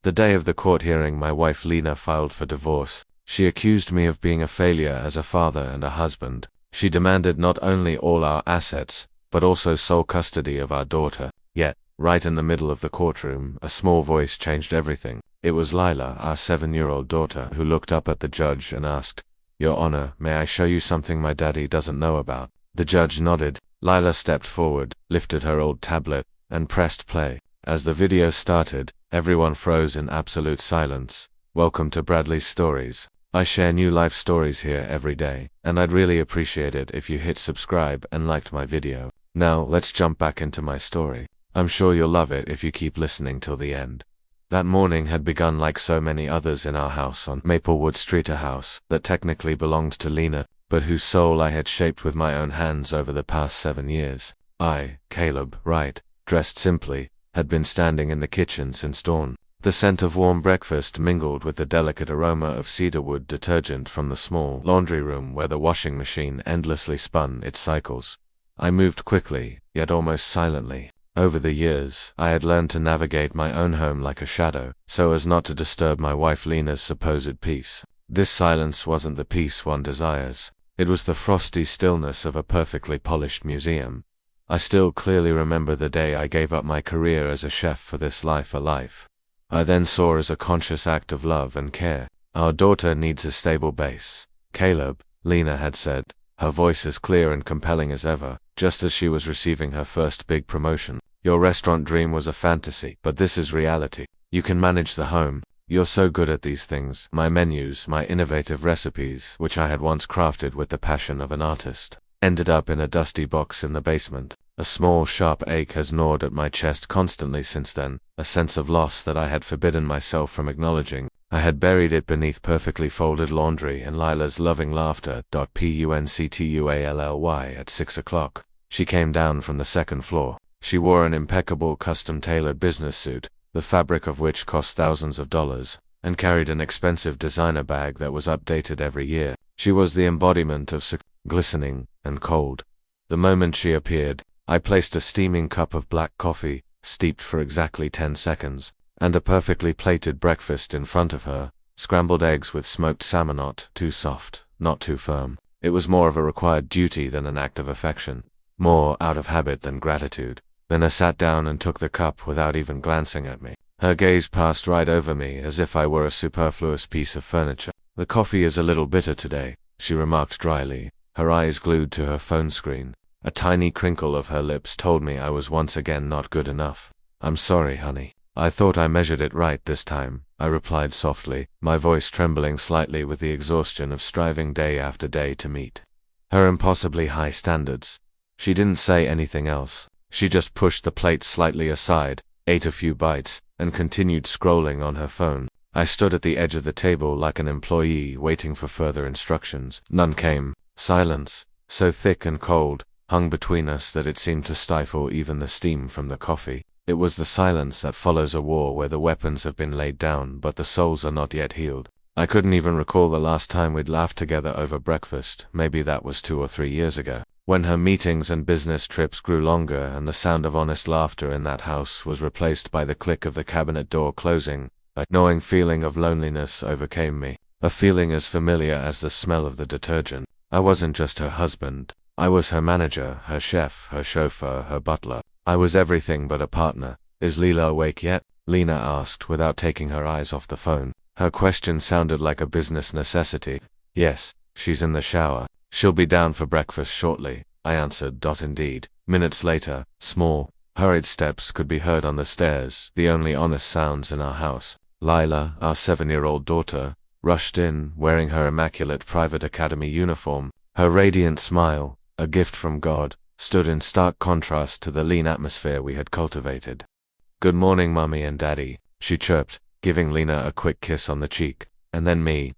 The day of the court hearing, my wife Lena filed for divorce. She accused me of being a failure as a father and a husband. She demanded not only all our assets, but also sole custody of our daughter. Yet, right in the middle of the courtroom, a small voice changed everything. It was Lila, our 7-year-old daughter, who looked up at the judge and asked, "Your Honor, may I show you something my daddy doesn't know about?" The judge nodded. Lila stepped forward, lifted her old tablet, and pressed play. As the video started, everyone froze in absolute silence. Welcome to Bradley's Stories. I share new life stories here every day, and I'd really appreciate it if you hit subscribe and liked my video. Now, let's jump back into my story. I'm sure you'll love it if you keep listening till the end. That morning had begun like so many others in our house on Maplewood Street, a house that technically belonged to Lena, but whose soul I had shaped with my own hands over the past 7 years. I, Caleb Wright, dressed simply, had been standing in the kitchen since dawn. The scent of warm breakfast mingled with the delicate aroma of cedarwood detergent from the small laundry room where the washing machine endlessly spun its cycles. I moved quickly, yet almost silently. Over the years, I had learned to navigate my own home like a shadow, so as not to disturb my wife Lena's supposed peace. This silence wasn't the peace one desires. It was the frosty stillness of a perfectly polished museum. I still clearly remember the day I gave up my career as a chef for this life, a life I then saw as a conscious act of love and care. Our daughter needs a stable base, Caleb, Lena had said, her voice as clear and compelling as ever, just as she was receiving her first big promotion. Your restaurant dream was a fantasy, but this is reality. You can manage the home. You're so good at these things. My menus, my innovative recipes, which I had once crafted with the passion of an artist, ended up in a dusty box in the basement. A small, sharp ache has gnawed at my chest constantly since then, a sense of loss that I had forbidden myself from acknowledging. I had buried it beneath perfectly folded laundry and Lila's loving laughter. Punctually at 6 o'clock. She came down from the second floor. She wore an impeccable custom-tailored business suit, the fabric of which cost thousands of dollars, and carried an expensive designer bag that was updated every year. She was the embodiment of glistening and cold. The moment she appeared, I placed a steaming cup of black coffee, steeped for exactly 10 seconds, and a perfectly plated breakfast in front of her, scrambled eggs with smoked salmon, not too soft, not too firm. It was more of a required duty than an act of affection, more out of habit than gratitude. Then I sat down and took the cup without even glancing at me. Her gaze passed right over me as if I were a superfluous piece of furniture. "The coffee is a little bitter today," she remarked dryly, her eyes glued to her phone screen. A tiny crinkle of her lips told me I was once again not good enough. "I'm sorry, honey. I thought I measured it right this time," I replied softly, my voice trembling slightly with the exhaustion of striving day after day to meet her impossibly high standards. She didn't say anything else. She just pushed the plate slightly aside, ate a few bites, and continued scrolling on her phone. I stood at the edge of the table like an employee waiting for further instructions. None came. Silence, so thick and cold, hung between us that it seemed to stifle even the steam from the coffee. It was the silence that follows a war where the weapons have been laid down but the souls are not yet healed. I couldn't even recall the last time we'd laughed together over breakfast. Maybe that was 2 or 3 years ago. When her meetings and business trips grew longer and the sound of honest laughter in that house was replaced by the click of the cabinet door closing, a gnawing feeling of loneliness overcame me, a feeling as familiar as the smell of the detergent. I wasn't just her husband. I was her manager, her chef, her chauffeur, her butler. I was everything but a partner. "Is Leela awake yet?" Lena asked without taking her eyes off the phone. Her question sounded like a business necessity. "Yes, she's in the shower. She'll be down for breakfast shortly," I answered. Indeed. Minutes later, small, hurried steps could be heard on the stairs, the only honest sounds in our house. Lila, our 7-year-old daughter, rushed in, wearing her immaculate private academy uniform. Her radiant smile, a gift from God, stood in stark contrast to the lean atmosphere we had cultivated. "Good morning, Mommy and Daddy," she chirped, giving Lena a quick kiss on the cheek. And then me.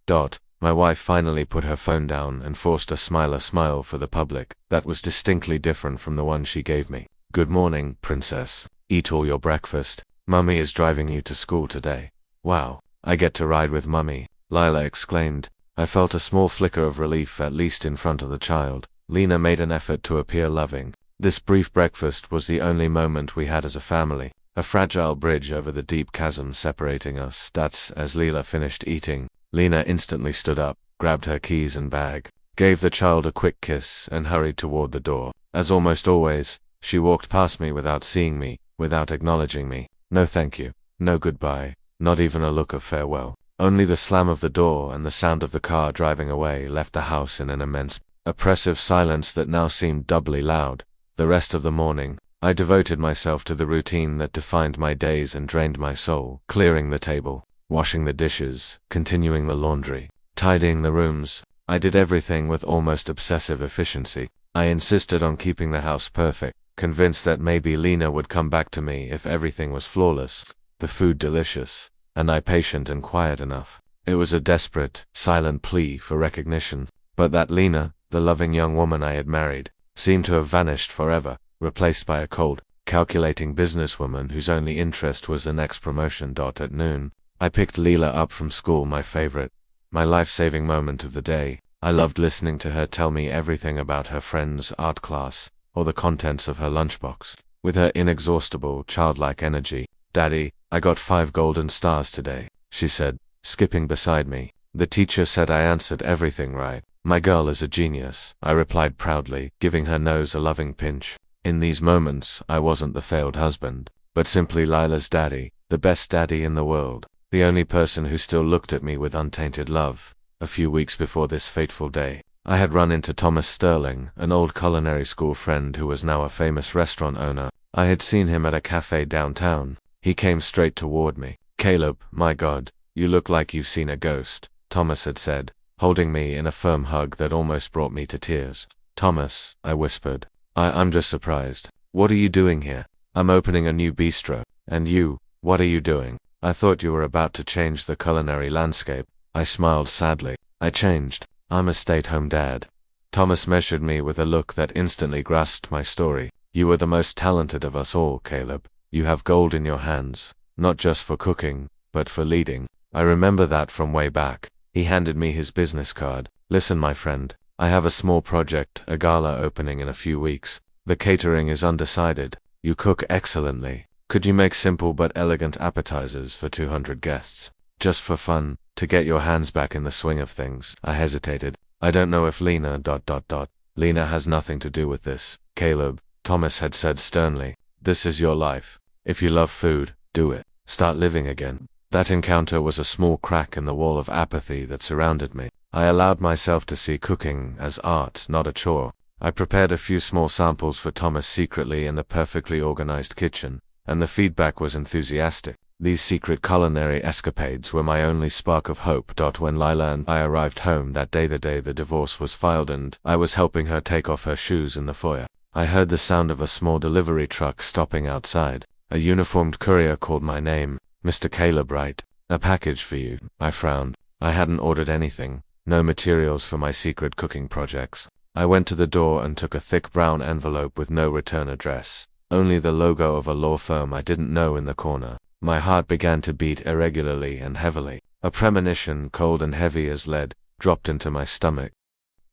My wife finally put her phone down and forced a smile for the public that was distinctly different from the one she gave me. "Good morning, princess. Eat all your breakfast. Mummy is driving you to school today." "Wow, I get to ride with Mummy," Lila exclaimed. I felt a small flicker of relief, at least in front of the child. Lena made an effort to appear loving. This brief breakfast was the only moment we had as a family. a fragile bridge over the deep chasm separating us. That's as Leela finished eating. Lena instantly stood up, grabbed her keys and bag, gave the child a quick kiss, and hurried toward the door. As almost always, she walked past me without seeing me, without acknowledging me. No thank you, no goodbye, not even a look of farewell. Only the slam of the door and the sound of the car driving away left the house in an immense, oppressive silence that now seemed doubly loud. The rest of the morning, I devoted myself to the routine that defined my days and drained my soul, clearing the table, washing the dishes, continuing the laundry, tidying the rooms. I did everything with almost obsessive efficiency. I insisted on keeping the house perfect, convinced that maybe Lena would come back to me if everything was flawless, the food delicious, and I patient and quiet enough. It was a desperate, silent plea for recognition. But that Lena, the loving young woman I had married, seemed to have vanished forever, replaced by a cold, calculating businesswoman whose only interest was the next promotion. At noon, I picked Leela up from school, my favorite, my life-saving moment of the day. I loved listening to her tell me everything about her friend's art class, or the contents of her lunchbox. With her inexhaustible, childlike energy, "Daddy, I got 5 golden stars today," she said, skipping beside me. "The teacher said I answered everything right." "My girl is a genius," I replied proudly, giving her nose a loving pinch. In these moments, I wasn't the failed husband, but simply Lila's daddy, the best daddy in the world, the only person who still looked at me with untainted love. A few weeks before this fateful day, I had run into Thomas Sterling, an old culinary school friend who was now a famous restaurant owner. I had seen him at a cafe downtown. He came straight toward me. "Caleb, my God, you look like you've seen a ghost," Thomas had said, holding me in a firm hug that almost brought me to tears. "Thomas," I whispered, I'm just surprised. What are you doing here?" "I'm opening a new bistro." "And you, what are you doing?" "I thought you were about to change the culinary landscape." I smiled sadly. "I changed. I'm a stay-at-home dad." Thomas measured me with a look that instantly grasped my story. "You are the most talented of us all, Caleb. You have gold in your hands, not just for cooking, but for leading." I remember that from way back. He handed me his business card. "Listen, my friend, I have a small project, a gala opening in a few weeks. The catering is undecided. You cook excellently. Could you make simple but elegant appetizers for 200 guests? Just for fun, to get your hands back in the swing of things." I hesitated. "I don't know if Lena... Lena has nothing to do with this, Caleb," Thomas had said sternly. "This is your life. If you love food, do it. Start living again." That encounter was a small crack in the wall of apathy that surrounded me. I allowed myself to see cooking as art, not a chore. I prepared a few small samples for Thomas secretly in the perfectly organized kitchen, and the feedback was enthusiastic. These secret culinary escapades were my only spark of hope. When Lila and I arrived home that day, the day the divorce was filed, and I was helping her take off her shoes in the foyer, I heard the sound of a small delivery truck stopping outside. A uniformed courier called my name. "Mr. Caleb, right? A package for you." I frowned. I hadn't ordered anything. No materials for my secret cooking projects. I went to the door and took a thick brown envelope with no return address. Only the logo of a law firm I didn't know in the corner. My heart began to beat irregularly and heavily. A premonition, cold and heavy as lead, dropped into my stomach.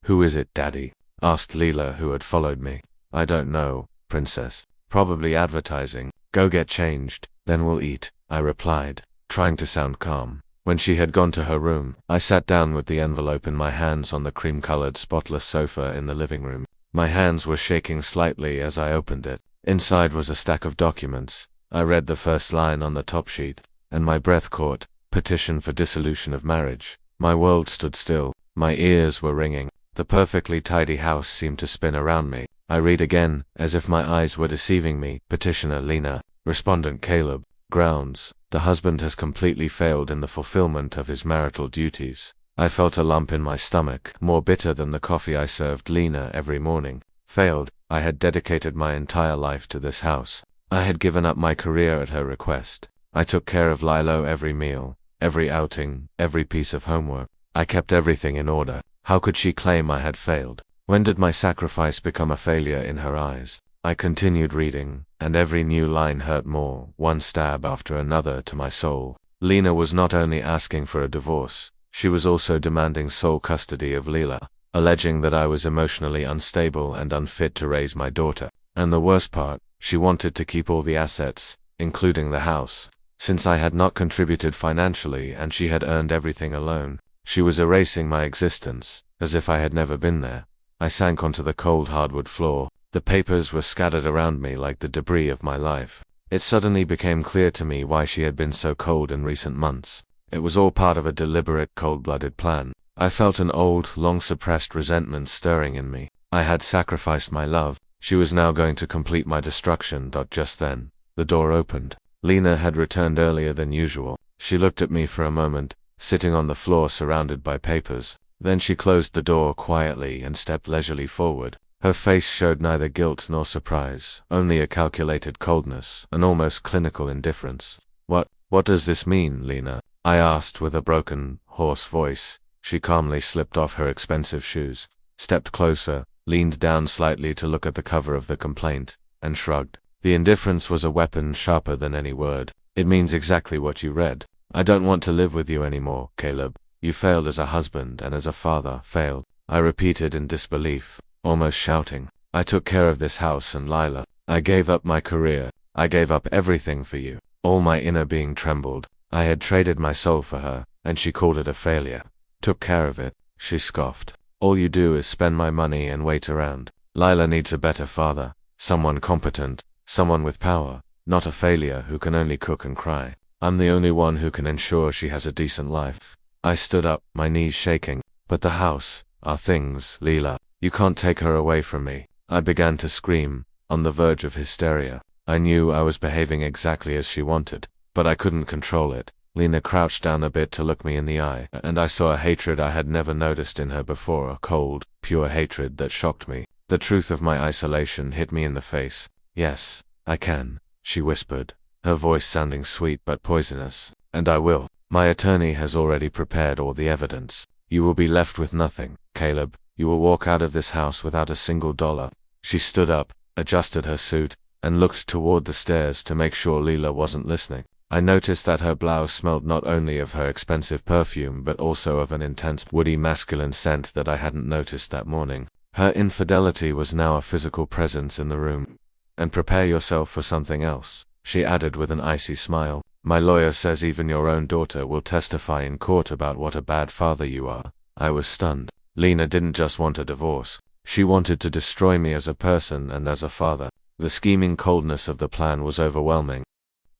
"Who is it, Daddy?" asked Leela, who had followed me. "I don't know, Princess. Probably advertising. Go get changed, then we'll eat," I replied, trying to sound calm. When she had gone to her room, I sat down with the envelope in my hands on the cream-colored spotless sofa in the living room. My hands were shaking slightly as I opened it. Inside was a stack of documents. I read the first line on the top sheet, and my breath caught. "Petition for dissolution of marriage." My world stood still. My ears were ringing. The perfectly tidy house seemed to spin around me. I read again, as if my eyes were deceiving me. "Petitioner Lena. Respondent Caleb. Grounds. The husband has completely failed in the fulfillment of his marital duties." I felt a lump in my stomach, more bitter than the coffee I served Lena every morning. Failed. I had dedicated my entire life to this house. I had given up my career at her request. I took care of Lilo every meal, every outing, every piece of homework. I kept everything in order. How could she claim I had failed? When did my sacrifice become a failure in her eyes? I continued reading, and every new line hurt more, one stab after another to my soul. Lena was not only asking for a divorce, she was also demanding sole custody of Leela, alleging that I was emotionally unstable and unfit to raise my daughter. And the worst part, she wanted to keep all the assets, including the house. Since I had not contributed financially and she had earned everything alone, she was erasing my existence, as if I had never been there. I sank onto the cold hardwood floor. The papers were scattered around me like the debris of my life. It suddenly became clear to me why she had been so cold in recent months. It was all part of a deliberate, cold-blooded plan. I felt an old, long-suppressed resentment stirring in me. I had sacrificed my love. She was now going to complete my destruction. Just then, the door opened. Lena had returned earlier than usual. She looked at me for a moment, sitting on the floor surrounded by papers. Then she closed the door quietly and stepped leisurely forward. Her face showed neither guilt nor surprise, only a calculated coldness, an almost clinical indifference. What does this mean, Lena?" I asked with a broken, hoarse voice. She calmly slipped off her expensive shoes, stepped closer, leaned down slightly to look at the cover of the complaint, and shrugged. The indifference was a weapon sharper than any word. "It means exactly what you read. I don't want to live with you anymore, Caleb. You failed as a husband and as a father." "Failed?" I repeated in disbelief, almost shouting. "I took care of this house and Lila. I gave up my career. I gave up everything for you." All my inner being trembled. I had traded my soul for her, and she called it a failure. "Took care of it," she scoffed. "All you do is spend my money and wait around. Lila needs a better father, someone competent, someone with power, not a failure who can only cook and cry. I'm the only one who can ensure she has a decent life." I stood up, my knees shaking. "But the house, our things, Lila. You can't take her away from me." I began to scream, on the verge of hysteria. I knew I was behaving exactly as she wanted, but I couldn't control it. Lena crouched down a bit to look me in the eye, and I saw a hatred I had never noticed in her before, a cold, pure hatred that shocked me. The truth of my isolation hit me in the face. "Yes, I can," she whispered, her voice sounding sweet but poisonous. "And I will. My attorney has already prepared all the evidence. You will be left with nothing, Caleb. You will walk out of this house without a single dollar." She stood up, adjusted her suit, and looked toward the stairs to make sure Lila wasn't listening. I noticed that her blouse smelled not only of her expensive perfume but also of an intense, woody masculine scent that I hadn't noticed that morning. Her infidelity was now a physical presence in the room. "And prepare yourself for something else," she added with an icy smile. "My lawyer says even your own daughter will testify in court about what a bad father you are." I was stunned. Lena didn't just want a divorce. She wanted to destroy me as a person and as a father. The scheming coldness of the plan was overwhelming.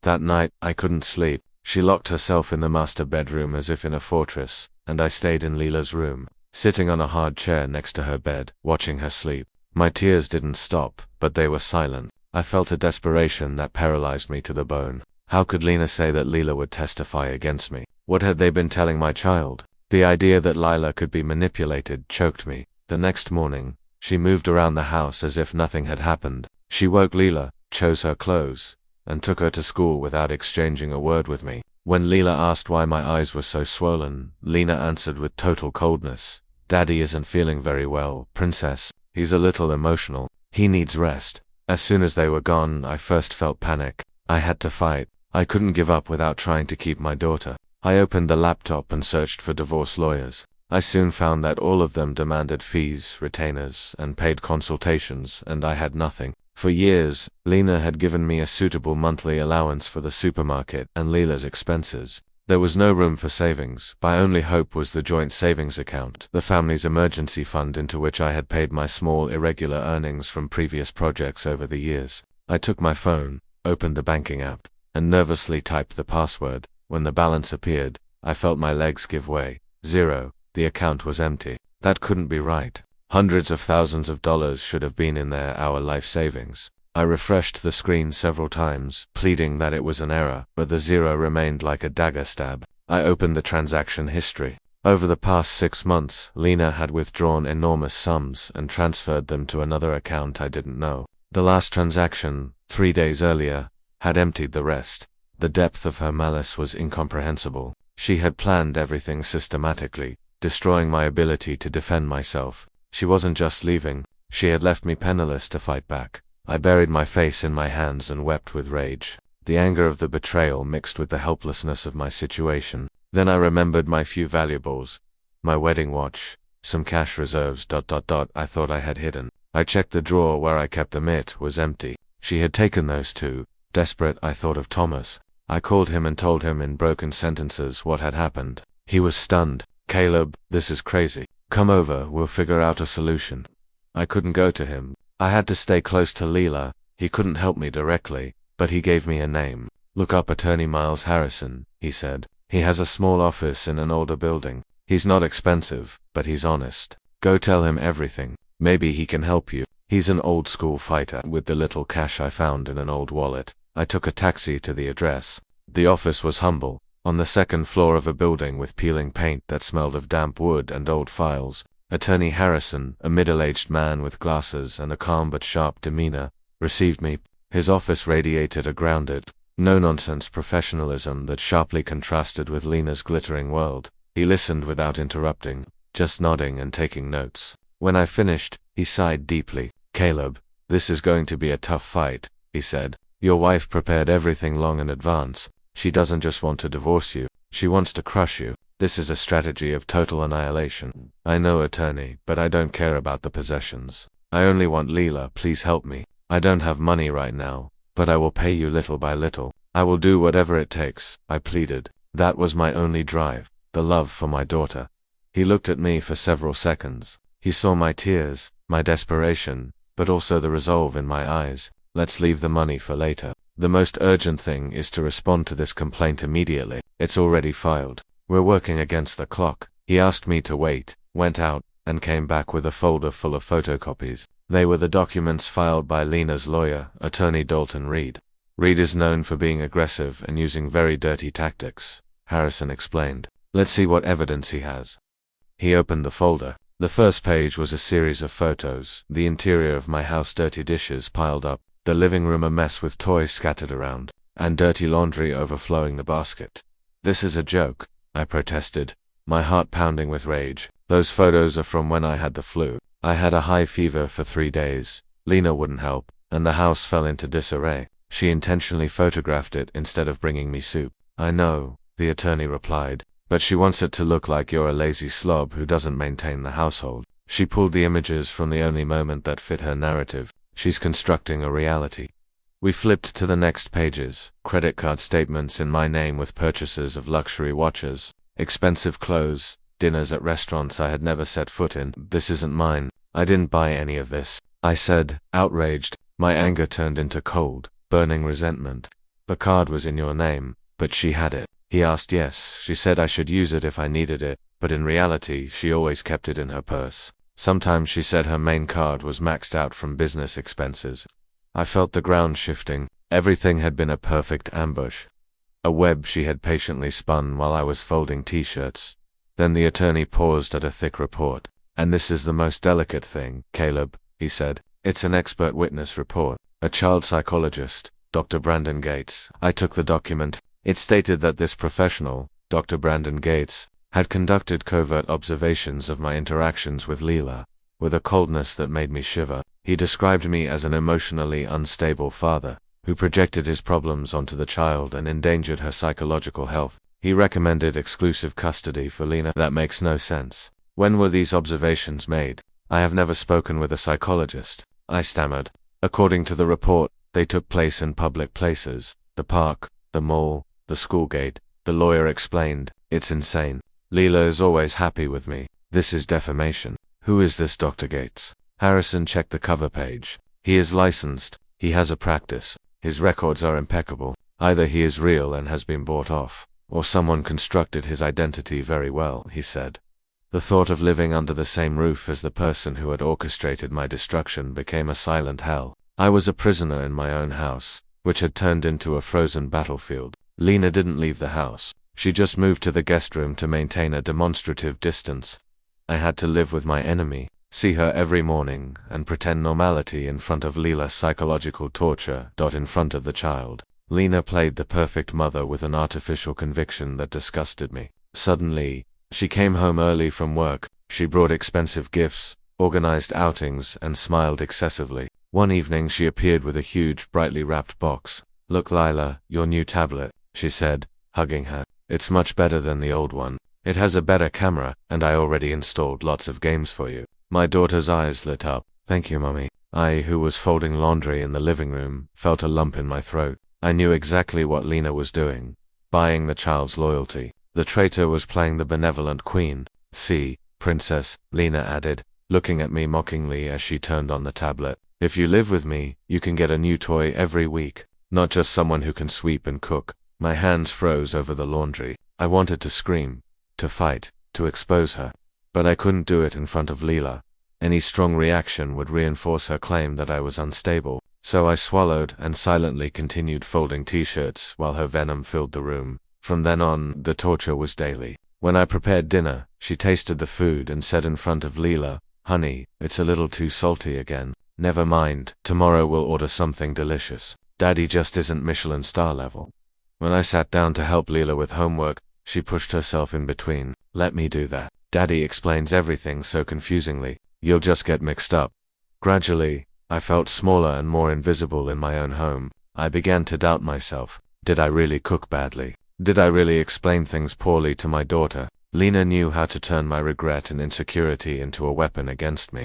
That night, I couldn't sleep. She locked herself in the master bedroom as if in a fortress, and I stayed in Lila's room, sitting on a hard chair next to her bed, watching her sleep. My tears didn't stop, but they were silent. I felt a desperation that paralyzed me to the bone. How could Lena say that Lila would testify against me? What had they been telling my child? The idea that Lila could be manipulated choked me. The next morning, she moved around the house as if nothing had happened. She woke Lila, chose her clothes, and took her to school without exchanging a word with me. When Lila asked why my eyes were so swollen, Lena answered with total coldness. "Daddy isn't feeling very well, Princess. He's a little emotional. He needs rest." As soon as they were gone, I first felt panic. I had to fight. I couldn't give up without trying to keep my daughter. I opened the laptop and searched for divorce lawyers. I soon found that all of them demanded fees, retainers, and paid consultations, and I had nothing. For years, Lena had given me a suitable monthly allowance for the supermarket and Lila's expenses. There was no room for savings. My only hope was the joint savings account, the family's emergency fund into which I had paid my small irregular earnings from previous projects over the years. I took my phone, opened the banking app, and nervously typed the password. When the balance appeared, I felt my legs give way. Zero. The account was empty. That couldn't be right. Hundreds of thousands of dollars should have been in there, our life savings. I refreshed the screen several times, pleading that it was an error, but the zero remained like a dagger stab. I opened the transaction history. Over the past 6 months, Lena had withdrawn enormous sums and transferred them to another account I didn't know. The last transaction, 3 days earlier, had emptied the rest. The depth of her malice was incomprehensible. She had planned everything systematically, destroying my ability to defend myself. She wasn't just leaving, she had left me penniless to fight back. I buried my face in my hands and wept with rage. The anger of the betrayal mixed with the helplessness of my situation. Then I remembered my few valuables. My wedding watch, some cash reserves ... I thought I had hidden. I checked the drawer where I kept them. It was empty. She had taken those too. Desperate, I thought of Thomas. I called him and told him in broken sentences what had happened. He was stunned. "Caleb, this is crazy. Come over, we'll figure out a solution." I couldn't go to him. I had to stay close to Leela. He couldn't help me directly, but he gave me a name. "Look up Attorney Miles Harrison," he said. "He has a small office in an older building. He's not expensive, but he's honest. Go tell him everything. Maybe he can help you. He's an old school fighter." With the little cash I found in an old wallet, I took a taxi to the address. The office was humble, on the second floor of a building with peeling paint that smelled of damp wood and old files. Attorney Harrison, a middle-aged man with glasses and a calm but sharp demeanor, received me. His office radiated a grounded, no-nonsense professionalism that sharply contrasted with Lena's glittering world. He listened without interrupting, just nodding and taking notes. When I finished, he sighed deeply. "Caleb, this is going to be a tough fight," he said. "Your wife prepared everything long in advance. She doesn't just want to divorce you, she wants to crush you. This is a strategy of total annihilation. I know, attorney, but I don't care about the possessions. I only want Leela. Please help me. I don't have money right now, but I will pay you little by little. I will do whatever it takes," I pleaded. That was my only drive, the love for my daughter. He looked at me for several seconds. He saw my tears, my desperation, but also the resolve in my eyes. "Let's leave the money for later. The most urgent thing is to respond to this complaint immediately. It's already filed. We're working against the clock." He asked me to wait, went out, and came back with a folder full of photocopies. They were the documents filed by Lena's lawyer, Attorney Dalton Reed. "Reed is known for being aggressive and using very dirty tactics," Harrison explained. "Let's see what evidence he has." He opened the folder. The first page was a series of photos, the interior of my house, dirty dishes piled up, the living room a mess with toys scattered around, and dirty laundry overflowing the basket. "This is a joke," I protested, my heart pounding with rage. "Those photos are from when I had the flu. I had a high fever for 3 days. Lena wouldn't help, and the house fell into disarray. She intentionally photographed it instead of bringing me soup." "I know," the attorney replied, "but she wants it to look like you're a lazy slob who doesn't maintain the household. She pulled the images from the only moment that fit her narrative. She's constructing a reality." We flipped to the next pages, credit card statements in my name with purchases of luxury watches, expensive clothes, dinners at restaurants I had never set foot in. "This isn't mine. I didn't buy any of this," I said, outraged. My anger turned into cold, burning resentment. "The card was in your name, but she had it." He asked. "Yes, she said I should use it if I needed it, but in reality she always kept it in her purse. Sometimes she said her main card was maxed out from business expenses." I felt the ground shifting. Everything had been a perfect ambush. A web she had patiently spun while I was folding t-shirts. Then the attorney paused at a thick report. "And this is the most delicate thing, Caleb," he said. "It's an expert witness report. A child psychologist, Dr. Brandon Gates." I took the document. It stated that this professional, Dr. Brandon Gates, had conducted covert observations of my interactions with Leela, with a coldness that made me shiver. He described me as an emotionally unstable father, who projected his problems onto the child and endangered her psychological health. He recommended exclusive custody for Lena. That makes no sense. When were these observations made? I have never spoken with a psychologist, I stammered. According to the report, they took place in public places, the park, the mall, the school gate. The lawyer explained. "It's insane. Leela is always happy with me. This is defamation." "Who is this Dr. Gates?" Harrison checked the cover page. "He is licensed. He has a practice. His records are impeccable. Either he is real and has been bought off, or someone constructed his identity very well," he said. The thought of living under the same roof as the person who had orchestrated my destruction became a silent hell. I was a prisoner in my own house, which had turned into a frozen battlefield. Lena didn't leave the house. She just moved to the guest room to maintain a demonstrative distance. I had to live with my enemy, see her every morning, and pretend normality in front of Leela's psychological torture. In front of the child. Lena played the perfect mother with an artificial conviction that disgusted me. Suddenly, she came home early from work. She brought expensive gifts, organized outings, and smiled excessively. One evening she appeared with a huge, brightly wrapped box. "Look, Lila, your new tablet," she said, hugging her. "It's much better than the old one. It has a better camera, and I already installed lots of games for you." My daughter's eyes lit up. "Thank you, Mummy." I, who was folding laundry in the living room, felt a lump in my throat. I knew exactly what Lena was doing. Buying the child's loyalty. The traitor was playing the benevolent queen. See, princess, Lena added, looking at me mockingly as she turned on the tablet. If you live with me, you can get a new toy every week. Not just someone who can sweep and cook. My hands froze over the laundry. I wanted to scream, to fight, to expose her. But I couldn't do it in front of Leela. Any strong reaction would reinforce her claim that I was unstable. So I swallowed and silently continued folding t-shirts while her venom filled the room. From then on, the torture was daily. When I prepared dinner, she tasted the food and said in front of Leela, "Honey, it's a little too salty again. Never mind, tomorrow we'll order something delicious. Daddy just isn't Michelin star level." When I sat down to help Leela with homework, she pushed herself in between. "Let me do that. Daddy explains everything so confusingly. You'll just get mixed up." Gradually, I felt smaller and more invisible in my own home. I began to doubt myself. Did I really cook badly? Did I really explain things poorly to my daughter? Lena knew how to turn my regret and insecurity into a weapon against me.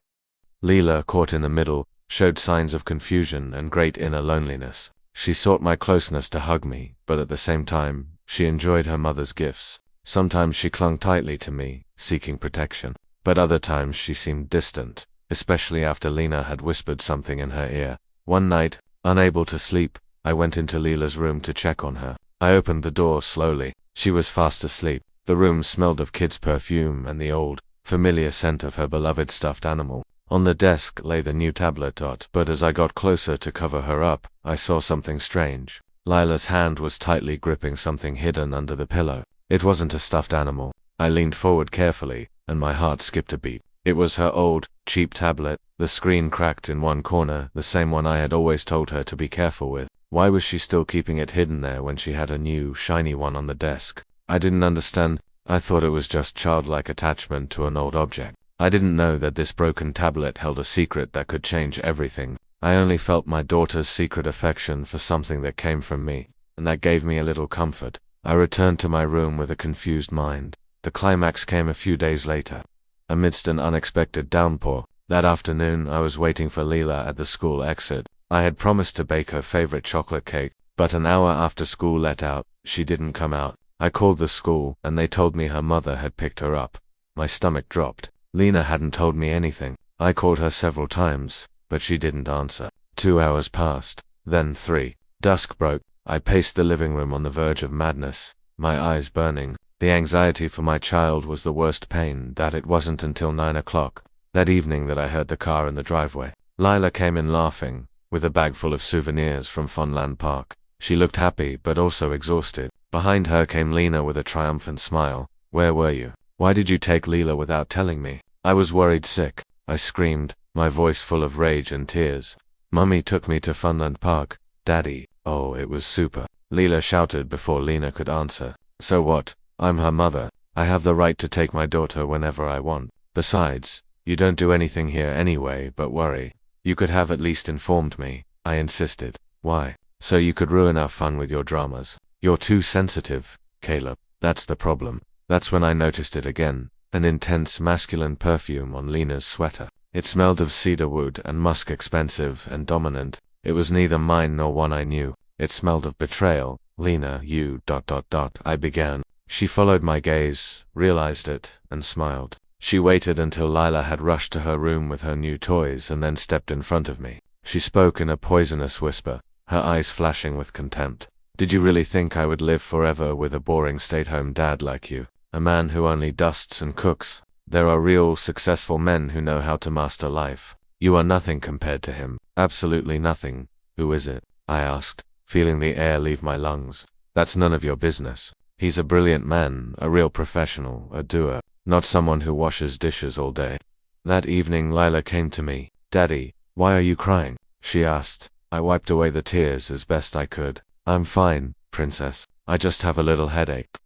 Leela, caught in the middle, showed signs of confusion and great inner loneliness. She sought my closeness to hug me, but at the same time, she enjoyed her mother's gifts. Sometimes she clung tightly to me, seeking protection. But other times she seemed distant, especially after Lena had whispered something in her ear. One night, unable to sleep, I went into Leela's room to check on her. I opened the door slowly. She was fast asleep. The room smelled of kids' perfume and the old, familiar scent of her beloved stuffed animal. On the desk lay the new tablet. But as I got closer to cover her up, I saw something strange. Lila's hand was tightly gripping something hidden under the pillow. It wasn't a stuffed animal. I leaned forward carefully, and my heart skipped a beat. It was her old, cheap tablet, the screen cracked in one corner, the same one I had always told her to be careful with. Why was she still keeping it hidden there when she had a new, shiny one on the desk? I didn't understand. I thought it was just childlike attachment to an old object. I didn't know that this broken tablet held a secret that could change everything. I only felt my daughter's secret affection for something that came from me, and that gave me a little comfort. I returned to my room with a confused mind. The climax came a few days later. Amidst an unexpected downpour, that afternoon I was waiting for Leela at the school exit. I had promised to bake her favorite chocolate cake, but an hour after school let out, she didn't come out. I called the school, and they told me her mother had picked her up. My stomach dropped. Lena hadn't told me anything. I called her several times, but she didn't answer. 2 hours passed, then 3. Dusk broke. I paced the living room on the verge of madness, my eyes burning. The anxiety for my child was the worst pain. That it wasn't until 9 o'clock that evening that I heard the car in the driveway. Lila came in laughing, with a bag full of souvenirs from Funland Park. She looked happy but also exhausted. Behind her came Lena with a triumphant smile. "Where were you? Why did you take Leela without telling me?" "I was worried sick," I screamed, my voice full of rage and tears. "Mummy took me to Funland Park, Daddy." "Oh, it was super," Leela shouted before Lena could answer. "So what? I'm her mother. I have the right to take my daughter whenever I want. Besides, you don't do anything here anyway but worry. You could have at least informed me," I insisted. "Why? So you could ruin our fun with your dramas. You're too sensitive, Caleb. That's the problem." That's when I noticed it again, an intense masculine perfume on Lena's sweater. It smelled of cedar wood and musk, expensive and dominant. It was neither mine nor one I knew. It smelled of betrayal. "Lena, you ... I began. She followed my gaze, realized it, and smiled. She waited until Lila had rushed to her room with her new toys and then stepped in front of me. She spoke in a poisonous whisper, her eyes flashing with contempt. "Did you really think I would live forever with a boring stay-at-home dad like you? A man who only dusts and cooks? There are real, successful men who know how to master life. You are nothing compared to him. Absolutely nothing." "Who is it?" I asked, feeling the air leave my lungs. "That's none of your business. He's a brilliant man, a real professional, a doer, not someone who washes dishes all day." That evening Lila came to me. "Daddy, why are you crying?" she asked. I wiped away the tears as best I could. "I'm fine, princess. I just have a little headache."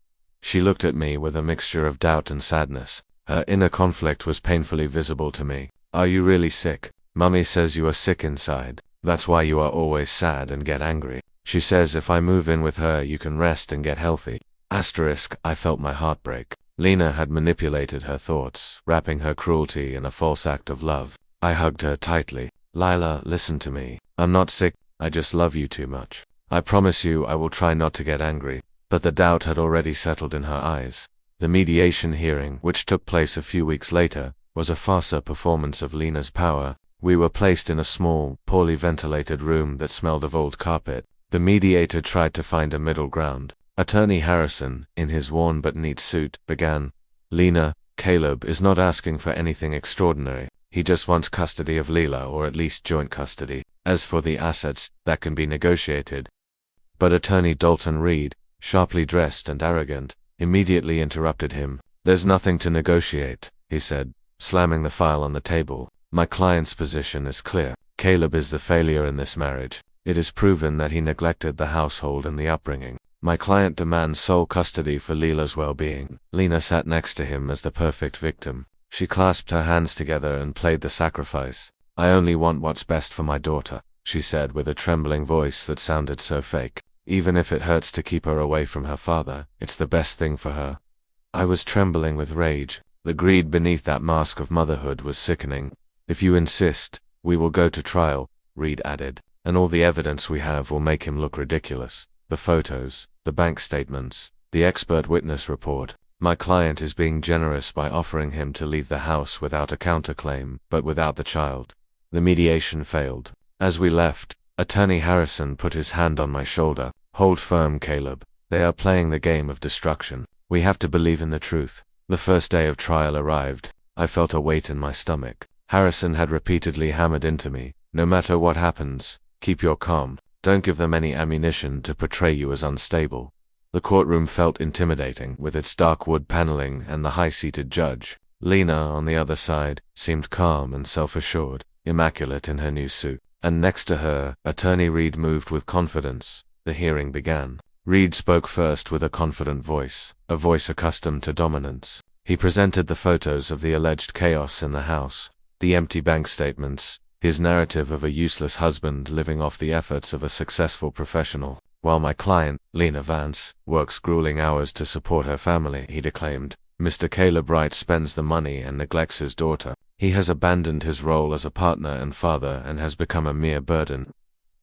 She looked at me with a mixture of doubt and sadness. Her inner conflict was painfully visible to me. "Are you really sick? Mummy says you are sick inside. That's why you are always sad and get angry. She says if I move in with her you can rest and get healthy." I felt my heart break. Lena had manipulated her thoughts, wrapping her cruelty in a false act of love. I hugged her tightly. "Lila, listen to me. I'm not sick. I just love you too much. I promise you I will try not to get angry. But the doubt had already settled in her eyes. The mediation hearing, which took place a few weeks later, was a farce performance of Lena's power. We were placed in a small, poorly ventilated room that smelled of old carpet. The mediator tried to find a middle ground. Attorney Harrison, in his worn but neat suit, began, "Lena, Caleb is not asking for anything extraordinary. He just wants custody of Leela, or at least joint custody. As for the assets, that can be negotiated." But Attorney Dalton Reed, sharply dressed and arrogant, immediately interrupted him. "There's nothing to negotiate," he said, slamming the file on the table. "My client's position is clear. Caleb is the failure in this marriage. It is proven that he neglected the household and the upbringing. My client demands sole custody for Leela's well-being." Lena sat next to him as the perfect victim. She clasped her hands together and played the sacrifice. "I only want what's best for my daughter," she said with a trembling voice that sounded so fake. "Even if it hurts to keep her away from her father, it's the best thing for her." I was trembling with rage. The greed beneath that mask of motherhood was sickening. "If you insist, we will go to trial," Reed added, "and all the evidence we have will make him look ridiculous. The photos, the bank statements, the expert witness report. My client is being generous by offering him to leave the house without a counterclaim, but without the child." The mediation failed. As we left, Attorney Harrison put his hand on my shoulder. "Hold firm, Caleb. They are playing the game of destruction. We have to believe in the truth." The first day of trial arrived. I felt a weight in my stomach. Harrison had repeatedly hammered into me, "No matter what happens, keep your calm. Don't give them any ammunition to portray you as unstable." The courtroom felt intimidating, with its dark wood paneling and the high-seated judge. Lena, on the other side, seemed calm and self-assured, immaculate in her new suit. And next to her, Attorney Reed moved with confidence. The hearing began. Reed spoke first with a confident voice, a voice accustomed to dominance. He presented the photos of the alleged chaos in the house, the empty bank statements, his narrative of a useless husband living off the efforts of a successful professional. "While my client, Lena Vance, works grueling hours to support her family," he declaimed, "Mr. Caleb Wright spends the money and neglects his daughter. He has abandoned his role as a partner and father and has become a mere burden."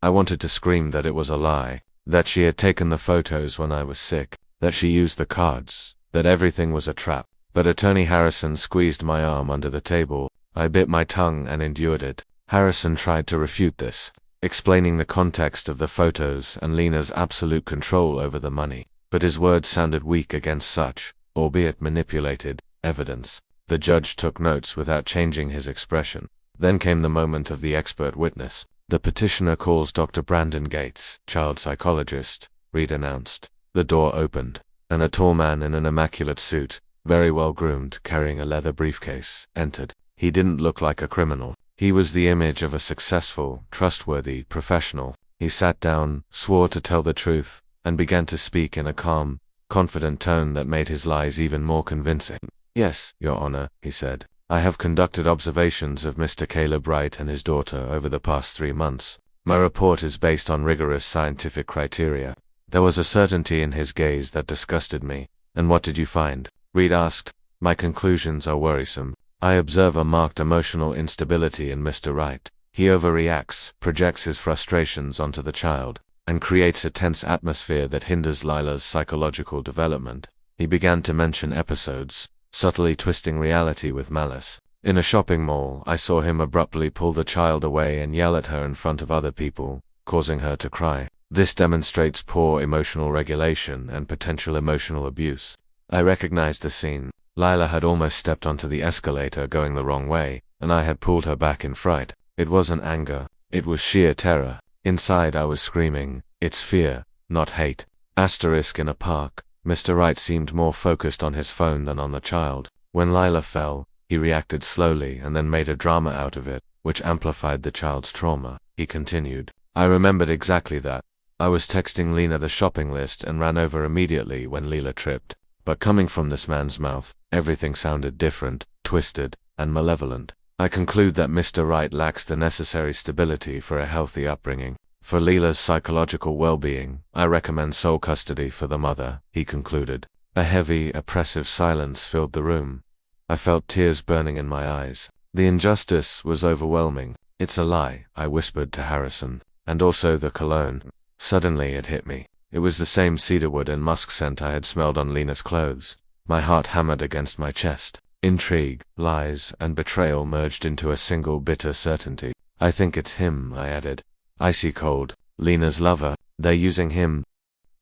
I wanted to scream that it was a lie, that she had taken the photos when I was sick, that she used the cards, that everything was a trap. But Attorney Harrison squeezed my arm under the table. I bit my tongue and endured it. Harrison tried to refute this, explaining the context of the photos and Lena's absolute control over the money, but his words sounded weak against such, albeit manipulated, evidence. The judge took notes without changing his expression. Then came the moment of the expert witness. "The petitioner calls Dr. Brandon Gates, child psychologist," Reed announced. The door opened, and a tall man in an immaculate suit, very well groomed, carrying a leather briefcase, entered. He didn't look like a criminal. He was the image of a successful, trustworthy professional. He sat down, swore to tell the truth, and began to speak in a calm, confident tone that made his lies even more convincing. "Yes, Your Honor," he said. "I have conducted observations of Mr. Caleb Wright and his daughter over the past 3 months. My report is based on rigorous scientific criteria." There was a certainty in his gaze that disgusted me. "And what did you find?" Reed asked. "My conclusions are worrisome. I observe a marked emotional instability in Mr. Wright. He overreacts, projects his frustrations onto the child, and creates a tense atmosphere that hinders Lila's psychological development." He began to mention episodes, subtly twisting reality with malice. "In a shopping mall, I saw him abruptly pull the child away and yell at her in front of other people, causing her to cry. This demonstrates poor emotional regulation and potential emotional abuse." I recognized the scene. Lila had almost stepped onto the escalator going the wrong way, and I had pulled her back in fright. It wasn't anger, it was sheer terror. Inside I was screaming, "It's fear, not hate." Asterisk in a park. Mr. Wright seemed more focused on his phone than on the child. When Lila fell, he reacted slowly and then made a drama out of it, which amplified the child's trauma. He continued, "I remembered exactly that. I was texting Lena the shopping list and ran over immediately when Lila tripped. But coming from this man's mouth, everything sounded different, twisted, and malevolent. I conclude that Mr. Wright lacks the necessary stability for a healthy upbringing. For Leela's psychological well-being, I recommend sole custody for the mother," he concluded. A heavy, oppressive silence filled the room. I felt tears burning in my eyes. The injustice was overwhelming. "It's a lie," I whispered to Harrison. "And also the cologne." Suddenly it hit me. It was the same cedarwood and musk scent I had smelled on Lena's clothes. My heart hammered against my chest. Intrigue, lies, and betrayal merged into a single bitter certainty. I think it's him, I added. Icy cold. Lena's lover. They're using him.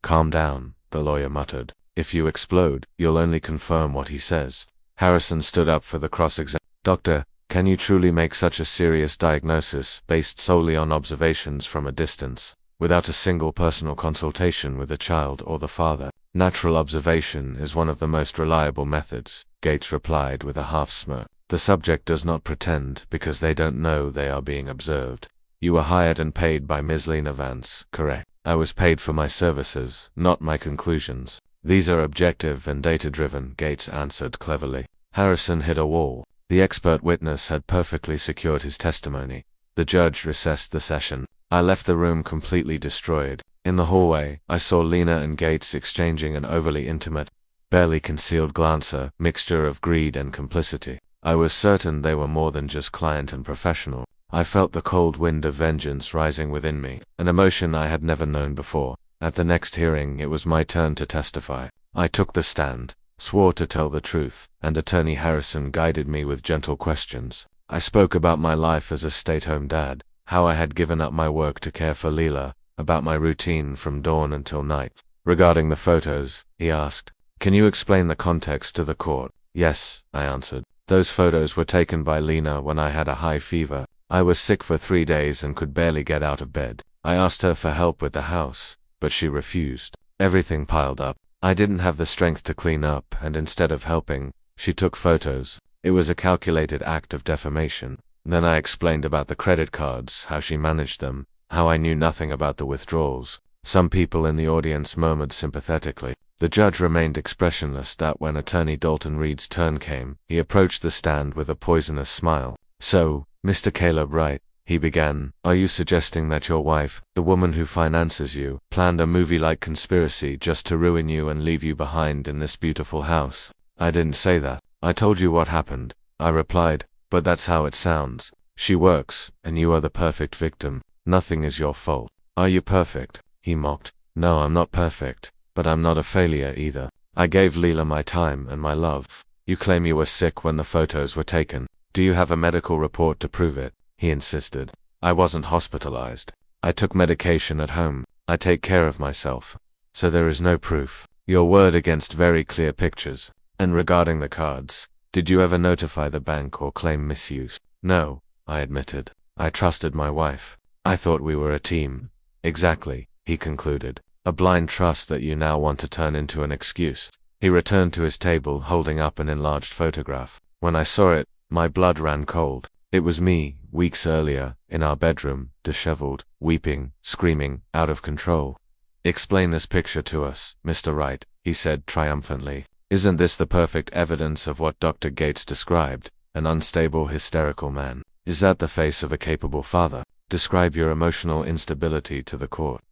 Calm down, the lawyer muttered. If you explode, you'll only confirm what he says. Harrison stood up for the cross-examination. Doctor, can you truly make such a serious diagnosis based solely on observations from a distance, without a single personal consultation with the child or the father? Natural observation is one of the most reliable methods, Gates replied with a half-smirk. The subject does not pretend because they don't know they are being observed. You were hired and paid by Ms. Lena Vance, correct? I was paid for my services, not my conclusions. These are objective and data-driven, Gates answered cleverly. Harrison hit a wall. The expert witness had perfectly secured his testimony. The judge recessed the session. I left the room completely destroyed. In the hallway, I saw Lena and Gates exchanging an overly intimate, barely concealed glance, a mixture of greed and complicity. I was certain they were more than just client and professional. I felt the cold wind of vengeance rising within me, an emotion I had never known before. At the next hearing, it was my turn to testify. I took the stand, swore to tell the truth, and Attorney Harrison guided me with gentle questions. I spoke about my life as a stay-at-home dad, how I had given up my work to care for Leela, about my routine from dawn until night. Regarding the photos, he asked, can you explain the context to the court? Yes, I answered. Those photos were taken by Lena when I had a high fever. I was sick for 3 days and could barely get out of bed. I asked her for help with the house, but she refused. Everything piled up. I didn't have the strength to clean up, and instead of helping, she took photos. It was a calculated act of defamation. Then I explained about the credit cards, how she managed them, how I knew nothing about the withdrawals. Some people in the audience murmured sympathetically. The judge remained expressionless. That when Attorney Dalton Reed's turn came, he approached the stand with a poisonous smile. So, Mr. Caleb Wright, he began, are you suggesting that your wife, the woman who finances you, planned a movie-like conspiracy just to ruin you and leave you behind in this beautiful house? I didn't say that. I told you what happened, I replied, but that's how it sounds. She works, and you are the perfect victim. Nothing is your fault. Are you perfect? He mocked. No, I'm not perfect, but I'm not a failure either. I gave Leela my time and my love. You claim you were sick when the photos were taken. Do you have a medical report to prove it? He insisted. I wasn't hospitalized. I took medication at home. I take care of myself. So there is no proof. Your word against very clear pictures. And regarding the cards, did you ever notify the bank or claim misuse? No, I admitted. I trusted my wife. I thought we were a team. Exactly, he concluded. A blind trust that you now want to turn into an excuse. He returned to his table holding up an enlarged photograph. When I saw it, my blood ran cold. It was me, weeks earlier, in our bedroom, disheveled, weeping, screaming, out of control. Explain this picture to us, Mr. Wright, he said triumphantly. Isn't this the perfect evidence of what Dr. Gates described, an unstable, hysterical man? Is that the face of a capable father? Describe your emotional instability to the court.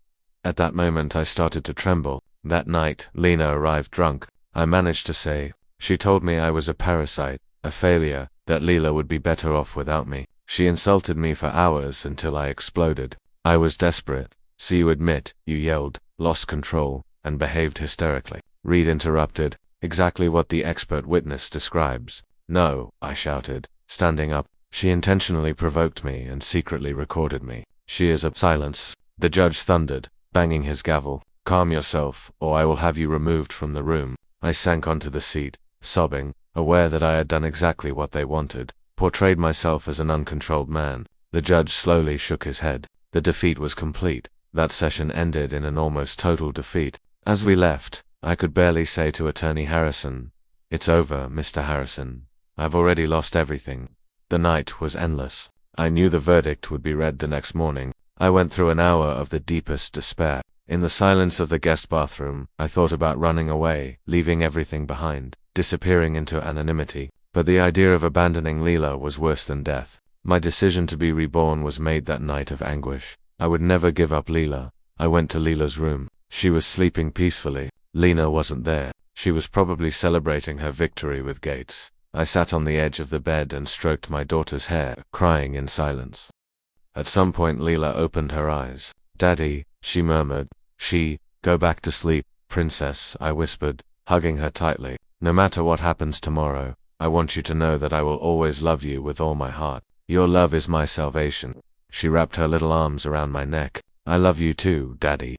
At that moment I started to tremble. That night, Lena arrived drunk. I managed to say, she told me I was a parasite, a failure, that Leela would be better off without me. She insulted me for hours until I exploded. I was desperate. So you admit, you yelled, lost control, and behaved hysterically. Reed interrupted, exactly what the expert witness describes. No, I shouted, standing up. She intentionally provoked me and secretly recorded me. She is a silence. The judge thundered, banging his gavel. Calm yourself, or I will have you removed from the room. I sank onto the seat, sobbing, aware that I had done exactly what they wanted, portrayed myself as an uncontrolled man. The judge slowly shook his head. The defeat was complete. That session ended in an almost total defeat. As we left, I could barely say to Attorney Harrison, "It's over, Mr. Harrison. I've already lost everything." The night was endless. I knew the verdict would be read the next morning. I went through an hour of the deepest despair. In the silence of the guest bathroom, I thought about running away, leaving everything behind, disappearing into anonymity. But the idea of abandoning Leela was worse than death. My decision to be reborn was made that night of anguish. I would never give up Leela. I went to Leela's room. She was sleeping peacefully. Lena wasn't there. She was probably celebrating her victory with Gates. I sat on the edge of the bed and stroked my daughter's hair, crying in silence. At some point Leela opened her eyes. "Daddy," she murmured. Go back to sleep, princess, I whispered, hugging her tightly. No matter what happens tomorrow, I want you to know that I will always love you with all my heart. Your love is my salvation. She wrapped her little arms around my neck. I love you too, Daddy.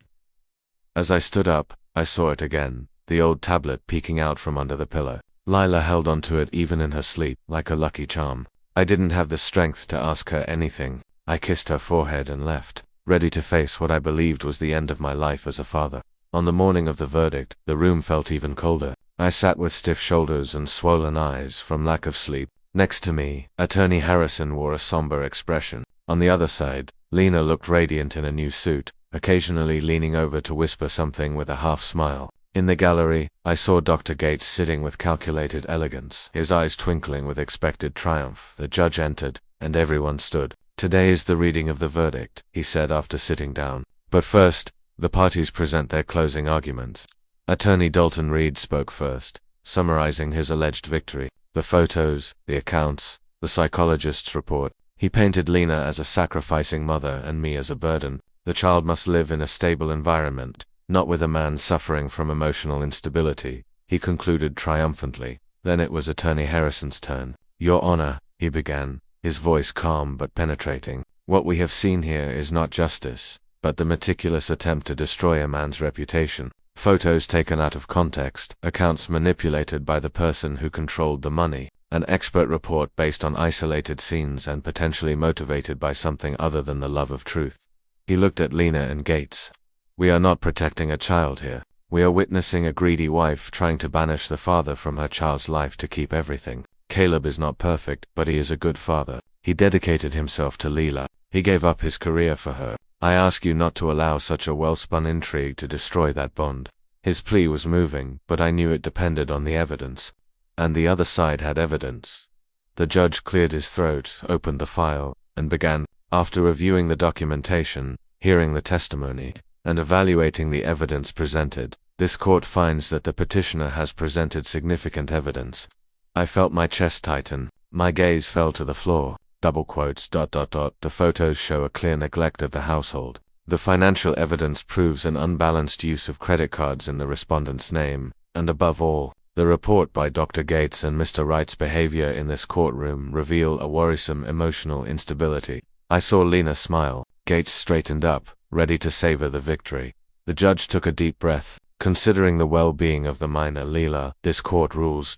As I stood up, I saw it again, the old tablet peeking out from under the pillow. Lila held onto it even in her sleep, like a lucky charm. I didn't have the strength to ask her anything. I kissed her forehead and left, ready to face what I believed was the end of my life as a father. On the morning of the verdict, the room felt even colder. I sat with stiff shoulders and swollen eyes from lack of sleep. Next to me, Attorney Harrison wore a somber expression. On the other side, Lena looked radiant in a new suit, occasionally leaning over to whisper something with a half smile. In the gallery, I saw Dr. Gates sitting with calculated elegance, his eyes twinkling with expected triumph. The judge entered, and everyone stood. Today is the reading of the verdict, he said after sitting down. But first, the parties present their closing arguments. Attorney Dalton Reed spoke first, summarizing his alleged victory. The photos, the accounts, the psychologist's report. He painted Lena as a sacrificing mother and me as a burden. The child must live in a stable environment, not with a man suffering from emotional instability, he concluded triumphantly. Then it was Attorney Harrison's turn. Your Honor, he began, his voice calm but penetrating. What we have seen here is not justice, but the meticulous attempt to destroy a man's reputation. Photos taken out of context, accounts manipulated by the person who controlled the money, an expert report based on isolated scenes and potentially motivated by something other than the love of truth. He looked at Lena and Gates. We are not protecting a child here. We are witnessing a greedy wife trying to banish the father from her child's life to keep everything. Caleb is not perfect, but he is a good father. He dedicated himself to Leela. He gave up his career for her. I ask you not to allow such a well-spun intrigue to destroy that bond. His plea was moving, but I knew it depended on the evidence. And the other side had evidence. The judge cleared his throat, opened the file, and began, after reviewing the documentation, hearing the testimony, and evaluating the evidence presented, this court finds that the petitioner has presented significant evidence. I felt my chest tighten. My gaze fell to the floor. Double quotes, ... The photos show a clear neglect of the household. The financial evidence proves an unbalanced use of credit cards in the respondent's name, and above all, the report by Dr. Gates and Mr. Wright's behavior in this courtroom reveal a worrisome emotional instability. I saw Lena smile. Gates straightened up, ready to savor the victory. The judge took a deep breath. Considering the well-being of the minor Leela, this court rules ...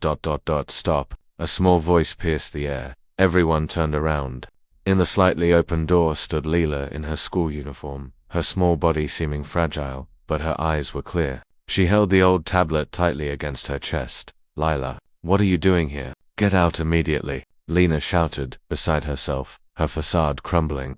Stop. A small voice pierced the air. Everyone turned around. In the slightly open door stood Leela in her school uniform, her small body seeming fragile, but her eyes were clear. She held the old tablet tightly against her chest. Lila, what are you doing here? Get out immediately, Lena shouted, beside herself, her facade crumbling.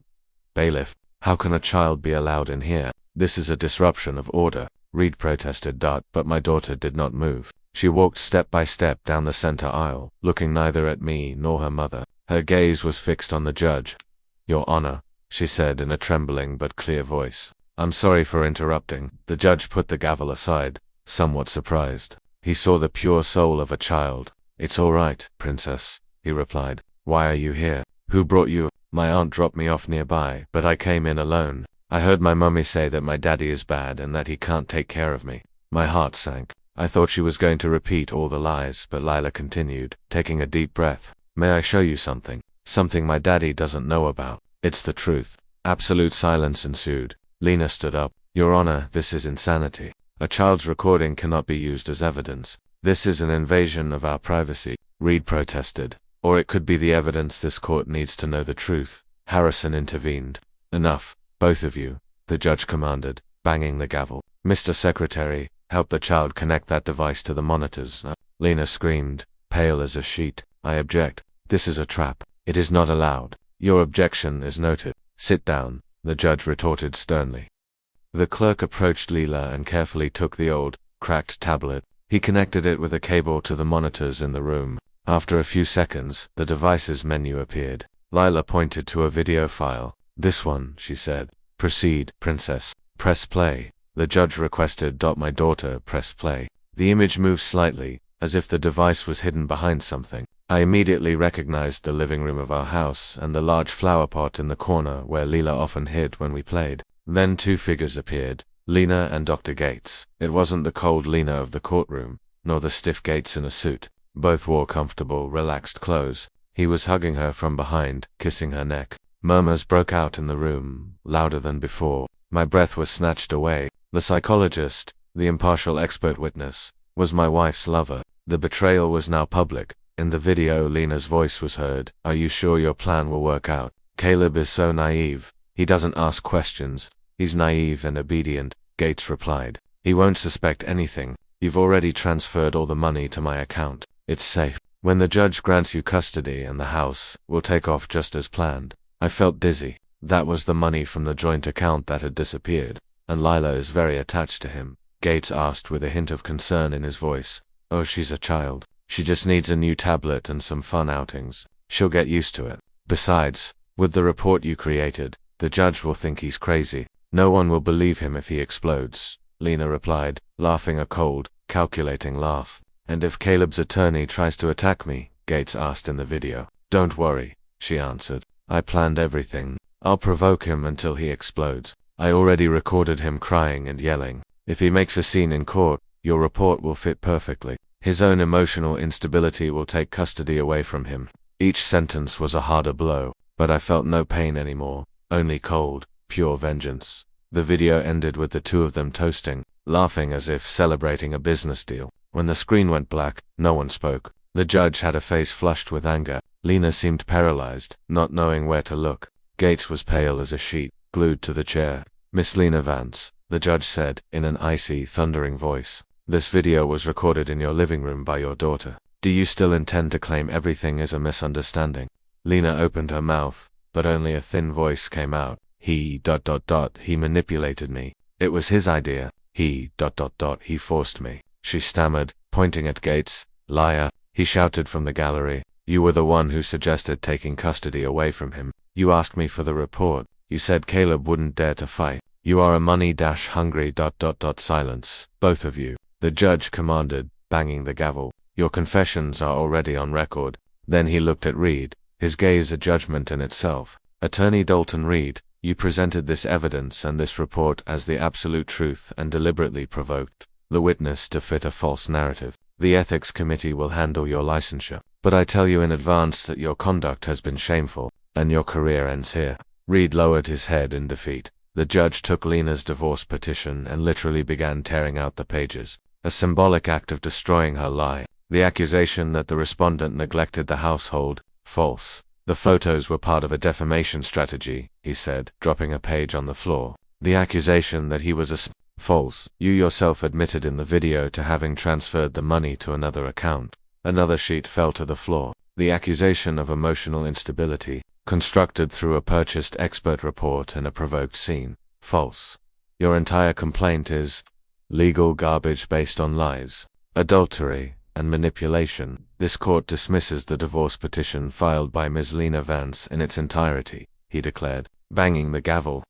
Bailiff, how can a child be allowed in here? This is a disruption of order, Reed protested. But my daughter did not move. She walked step by step down the center aisle, looking neither at me nor her mother. Her gaze was fixed on the judge. Your Honor, she said in a trembling but clear voice. I'm sorry for interrupting. The judge put the gavel aside, somewhat surprised. He saw the pure soul of a child. It's all right, princess, he replied. Why are you here? Who brought you? My aunt dropped me off nearby, but I came in alone. I heard my mummy say that my daddy is bad and that he can't take care of me. My heart sank. I thought she was going to repeat all the lies, but Lila continued, taking a deep breath. May I show you something? Something my daddy doesn't know about. It's the truth. Absolute silence ensued. Lena stood up. Your Honor, this is insanity. A child's recording cannot be used as evidence. This is an invasion of our privacy, Reed protested. Or it could be the evidence this court needs to know the truth. Harrison intervened. Enough, both of you, the judge commanded, banging the gavel. Mr. Secretary, help the child connect that device to the monitors. Lena screamed, pale as a sheet. I object. This is a trap. It is not allowed. Your objection is noted. Sit down, the judge retorted sternly. The clerk approached Leela and carefully took the old, cracked tablet. He connected it with a cable to the monitors in the room. After a few seconds, the device's menu appeared. Lila pointed to a video file. This one, she said. Proceed, princess. Press play. The judge requested. My daughter, press play. The image moved slightly, as if the device was hidden behind something. I immediately recognized the living room of our house and the large flower pot in the corner where Leela often hid when we played. Then two figures appeared, Lena and Dr. Gates. It wasn't the cold Lena of the courtroom, nor the stiff Gates in a suit. Both wore comfortable, relaxed clothes. He was hugging her from behind, kissing her neck. Murmurs broke out in the room, louder than before. My breath was snatched away. The psychologist, the impartial expert witness, was my wife's lover. The betrayal was now public. In the video, Lena's voice was heard. "Are you sure your plan will work out? Caleb is so naive. He doesn't ask questions. He's naive and obedient," Gates replied. "He won't suspect anything. You've already transferred all the money to my account. It's safe. When the judge grants you custody and the house will take off just as planned." I felt dizzy. That was the money from the joint account that had disappeared. "And Lila is very attached to him?" Gates asked with a hint of concern in his voice. "Oh, she's a child. She just needs a new tablet and some fun outings. She'll get used to it. Besides, with the report you created, the judge will think he's crazy. No one will believe him if he explodes," Lena replied, laughing a cold, calculating laugh. "And if Caleb's attorney tries to attack me?" Gates asked in the video. "Don't worry," she answered. "I planned everything. I'll provoke him until he explodes. I already recorded him crying and yelling. If he makes a scene in court, your report will fit perfectly. His own emotional instability will take custody away from him." Each sentence was a harder blow, but I felt no pain anymore, only cold, pure vengeance. The video ended with the two of them toasting, laughing as if celebrating a business deal. When the screen went black, no one spoke. The judge had a face flushed with anger. Lena seemed paralyzed, not knowing where to look. Gates was pale as a sheet, glued to the chair. "Miss Lena Vance," the judge said, in an icy, thundering voice. "This video was recorded in your living room by your daughter. Do you still intend to claim everything is a misunderstanding?" Lena opened her mouth, but only a thin voice came out. He manipulated me. It was his idea. He forced me." She stammered, pointing at Gates. "Liar," he shouted from the gallery. "You were the one who suggested taking custody away from him. You asked me for the report. You said Caleb wouldn't dare to fight. You are a money-hungry ... Silence, both of you," the judge commanded, banging the gavel. "Your confessions are already on record." Then he looked at Reed, his gaze a judgment in itself. "Attorney Dalton Reed, you presented this evidence and this report as the absolute truth and deliberately provoked the witness to fit a false narrative. The ethics committee will handle your licensure. But I tell you in advance that your conduct has been shameful, and your career ends here." Reed lowered his head in defeat. The judge took Lena's divorce petition and literally began tearing out the pages. A symbolic act of destroying her lie. The accusation that the respondent neglected the household, false. "The photos were part of a defamation strategy," he said, dropping a page on the floor. "The accusation that he was false. You yourself admitted in the video to having transferred the money to another account." Another sheet fell to the floor. "The accusation of emotional instability, constructed through a purchased expert report and a provoked scene, false. Your entire complaint is legal garbage based on lies, adultery, and manipulation. This court dismisses the divorce petition filed by Ms. Lena Vance in its entirety," he declared, banging the gavel.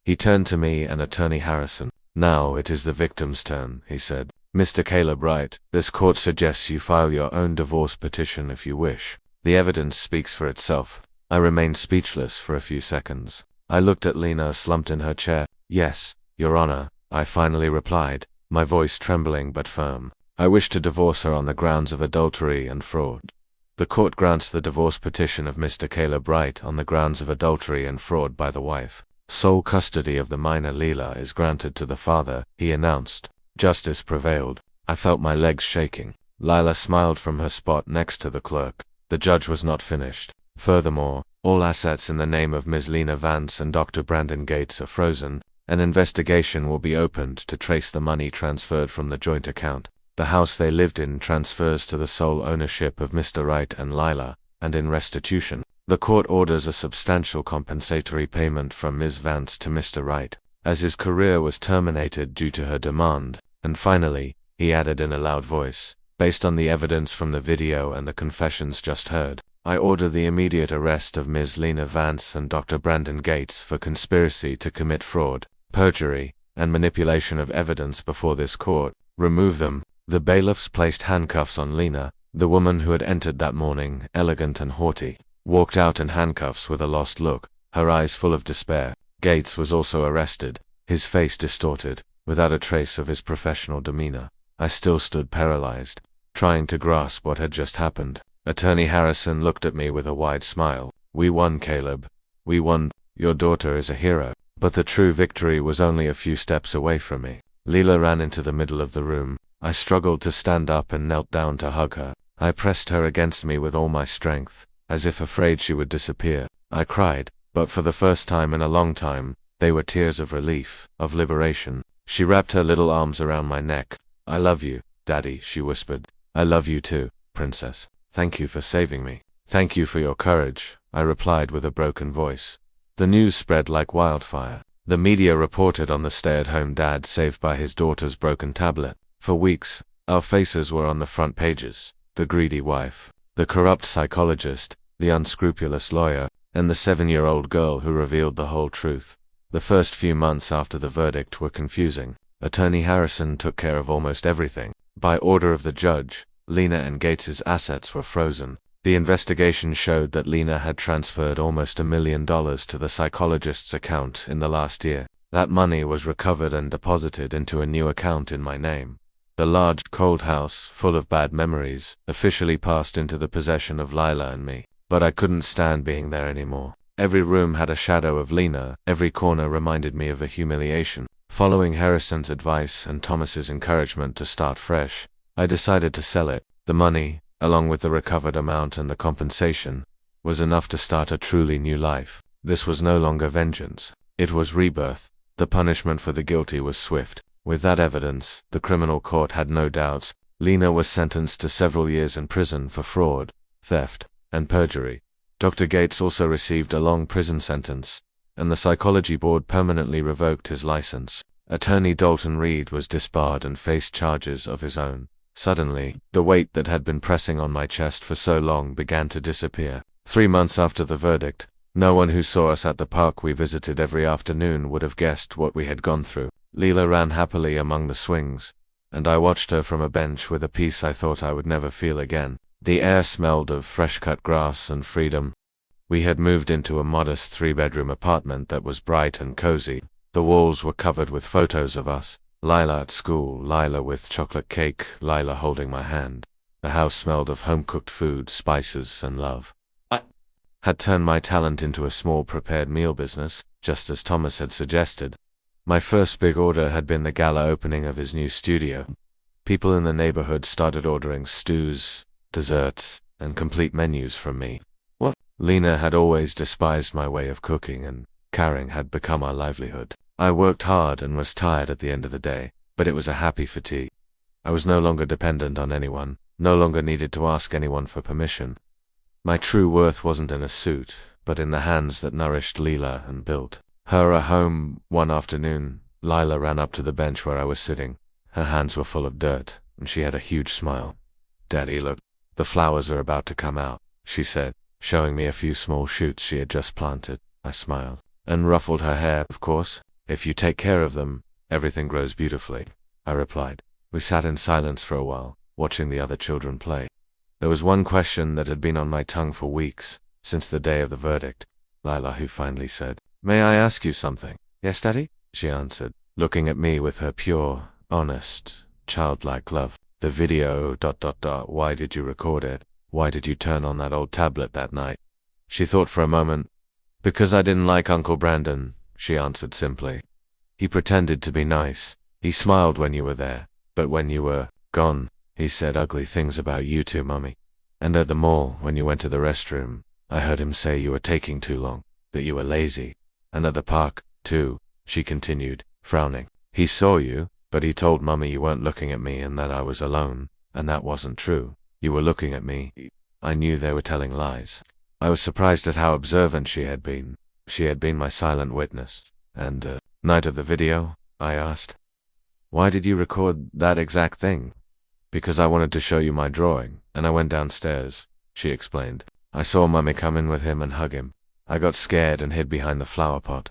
He turned to me and Attorney Harrison. "Now it is the victim's turn," he said. "Mr. Caleb Wright, this court suggests you file your own divorce petition if you wish. The evidence speaks for itself." I remained speechless for a few seconds. I looked at Lena slumped in her chair. "Yes, Your Honor," I finally replied, my voice trembling but firm. "I wish to divorce her on the grounds of adultery and fraud." The court grants the divorce petition of Mr. Caleb Wright on the grounds of adultery and fraud by the wife. Sole custody of the minor Lila is granted to the father, he announced. Justice prevailed. I felt my legs shaking. Lila smiled from her spot next to the clerk. The judge was not finished. Furthermore, all assets in the name of Ms. Lena Vance and Dr. Brandon Gates are frozen. An investigation will be opened to trace the money transferred from the joint account. The house they lived in transfers to the sole ownership of Mr. Wright and Lila, and in restitution, the court orders a substantial compensatory payment from Ms. Vance to Mr. Wright, as his career was terminated due to her demand. And finally, he added in a loud voice, based on the evidence from the video and the confessions just heard, I order the immediate arrest of Ms. Lena Vance and Dr. Brandon Gates for conspiracy to commit fraud, perjury, and manipulation of evidence before this court. Remove them. The bailiffs placed handcuffs on Lena. The woman who had entered that morning, elegant and haughty, walked out in handcuffs with a lost look, her eyes full of despair. Gates was also arrested, his face distorted, without a trace of his professional demeanor. I still stood paralyzed, trying to grasp what had just happened. Attorney Harrison looked at me with a wide smile. "We won, Caleb. We won. Your daughter is a hero." But the true victory was only a few steps away from me. Leela ran into the middle of the room. I struggled to stand up and knelt down to hug her. I pressed her against me with all my strength, as if afraid she would disappear. I cried, but for the first time in a long time, they were tears of relief, of liberation. She wrapped her little arms around my neck. "I love you, Daddy," she whispered. "I love you too, Princess. Thank you for saving me." "Thank you for your courage," I replied with a broken voice. The news spread like wildfire. The media reported on the stay-at-home dad saved by his daughter's broken tablet. For weeks, our faces were on the front pages. The greedy wife, the corrupt psychologist, the unscrupulous lawyer, and the 7-year-old girl who revealed the whole truth. The first few months after the verdict were confusing. Attorney Harrison took care of almost everything. By order of the judge, Lena and Gates's assets were frozen. The investigation showed that Lena had transferred almost $1 million to the psychologist's account in the last year. That money was recovered and deposited into a new account in my name. The large, cold house, full of bad memories, officially passed into the possession of Lila and me. But I couldn't stand being there anymore. Every room had a shadow of Lena, every corner reminded me of a humiliation. Following Harrison's advice and Thomas's encouragement to start fresh, I decided to sell it. The money, along with the recovered amount and the compensation, was enough to start a truly new life. This was no longer vengeance. It was rebirth. The punishment for the guilty was swift. With that evidence, the criminal court had no doubts. Lena was sentenced to several years in prison for fraud, theft, and perjury. Dr. Gates also received a long prison sentence, and the psychology board permanently revoked his license. Attorney Dalton Reed was disbarred and faced charges of his own. Suddenly, the weight that had been pressing on my chest for so long began to disappear. 3 months after the verdict, no one who saw us at the park we visited every afternoon would have guessed what we had gone through. Leela ran happily among the swings, and I watched her from a bench with a peace I thought I would never feel again. The air smelled of fresh-cut grass and freedom. We had moved into a modest 3-bedroom apartment that was bright and cozy. The walls were covered with photos of us. Lila at school, Lila with chocolate cake, Lila holding my hand. The house smelled of home-cooked food, spices, and love. I had turned my talent into a small prepared meal business, just as Thomas had suggested. My first big order had been the gala opening of his new studio. People in the neighborhood started ordering stews, desserts, and complete menus from me. Lena had always despised my way of cooking, and carrying had become our livelihood. I worked hard and was tired at the end of the day, but it was a happy fatigue. I was no longer dependent on anyone, no longer needed to ask anyone for permission. My true worth wasn't in a suit, but in the hands that nourished Leela and built her a home. One afternoon, Lila ran up to the bench where I was sitting. Her hands were full of dirt, and she had a huge smile. "Daddy, look, the flowers are about to come out," she said, showing me a few small shoots she had just planted. I smiled and ruffled her hair. "Of course, if you take care of them, everything grows beautifully," I replied. We sat in silence for a while, watching the other children play. There was one question that had been on my tongue for weeks, since the day of the verdict. Lila, who finally said, "May I ask you something?" "Yes, Daddy?" she answered, looking at me with her pure, honest, childlike love. "The video... Why did you record it? Why did you turn on that old tablet that night?" She thought for a moment. "Because I didn't like Uncle Brandon," she answered simply. "He pretended to be nice. He smiled when you were there, but when you were gone, he said ugly things about you too, Mummy. And at the mall, when you went to the restroom, I heard him say you were taking too long, that you were lazy. And at the park, too," she continued, frowning. "He saw you, but he told Mummy you weren't looking at me and that I was alone, and that wasn't true. You were looking at me." I knew they were telling lies. I was surprised at how observant she had been. She had been my silent witness. "And, night of the video?" I asked. "Why did you record that exact thing?" "Because I wanted to show you my drawing, and I went downstairs," she explained. "I saw Mummy come in with him and hug him. I got scared and hid behind the flower pot.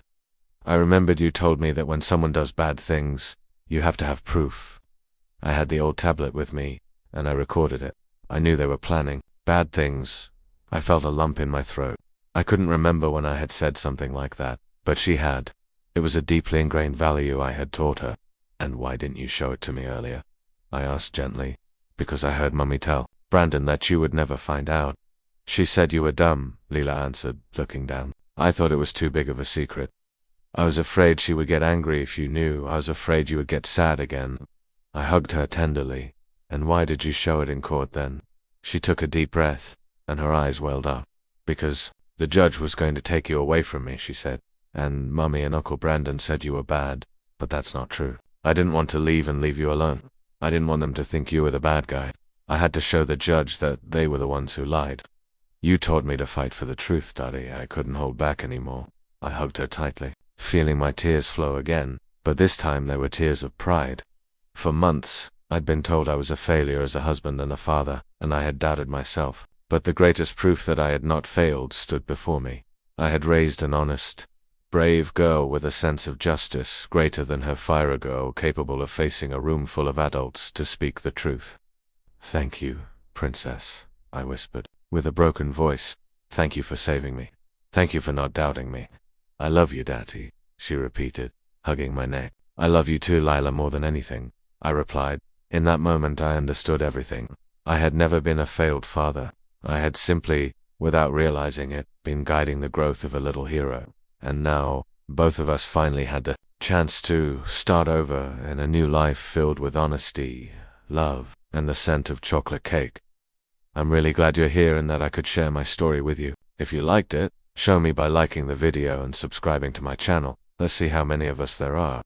I remembered you told me that when someone does bad things, you have to have proof. I had the old tablet with me, and I recorded it. I knew they were planning bad things." I felt a lump in my throat. I couldn't remember when I had said something like that, but she had. It was a deeply ingrained value I had taught her. And why didn't you show it to me earlier? I asked gently. Because I heard Mummy tell Brandon that you would never find out. She said you were dumb, Leela answered, looking down. I thought it was too big of a secret. I was afraid she would get angry if you knew. I was afraid you would get sad again. I hugged her tenderly. And why did you show it in court then? She took a deep breath, and her eyes welled up. Because the judge was going to take you away from me, she said. And Mummy and Uncle Brandon said you were bad. But that's not true. I didn't want to leave you alone. I didn't want them to think you were the bad guy. I had to show the judge that they were the ones who lied. You taught me to fight for the truth, Daddy. I couldn't hold back anymore. I hugged her tightly, feeling my tears flow again, but this time they were tears of pride. For months, I'd been told I was a failure as a husband and a father, and I had doubted myself. But the greatest proof that I had not failed stood before me. I had raised an honest, brave girl with a sense of justice greater than her fire girl, capable of facing a room full of adults to speak the truth. Thank you, Princess, I whispered, with a broken voice. Thank you for saving me. Thank you for not doubting me. I love you, Daddy, she repeated, hugging my neck. I love you too, Lila, more than anything, I replied. In that moment I understood everything. I had never been a failed father. I had simply, without realizing it, been guiding the growth of a little hero. And now, both of us finally had the chance to start over in a new life filled with honesty, love, and the scent of chocolate cake. I'm really glad you're here and that I could share my story with you. If you liked it, show me by liking the video and subscribing to my channel. Let's see how many of us there are.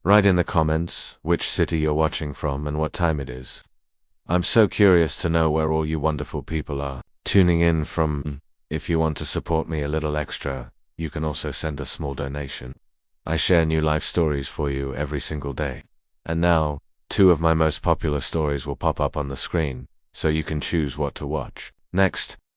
Write in the comments which city you're watching from and what time it is. I'm so curious to know where all you wonderful people are tuning in from. If you want to support me a little extra, you can also send a small donation. I share new life stories for you every single day. And now, 2 of my most popular stories will pop up on the screen, so you can choose what to watch. Next,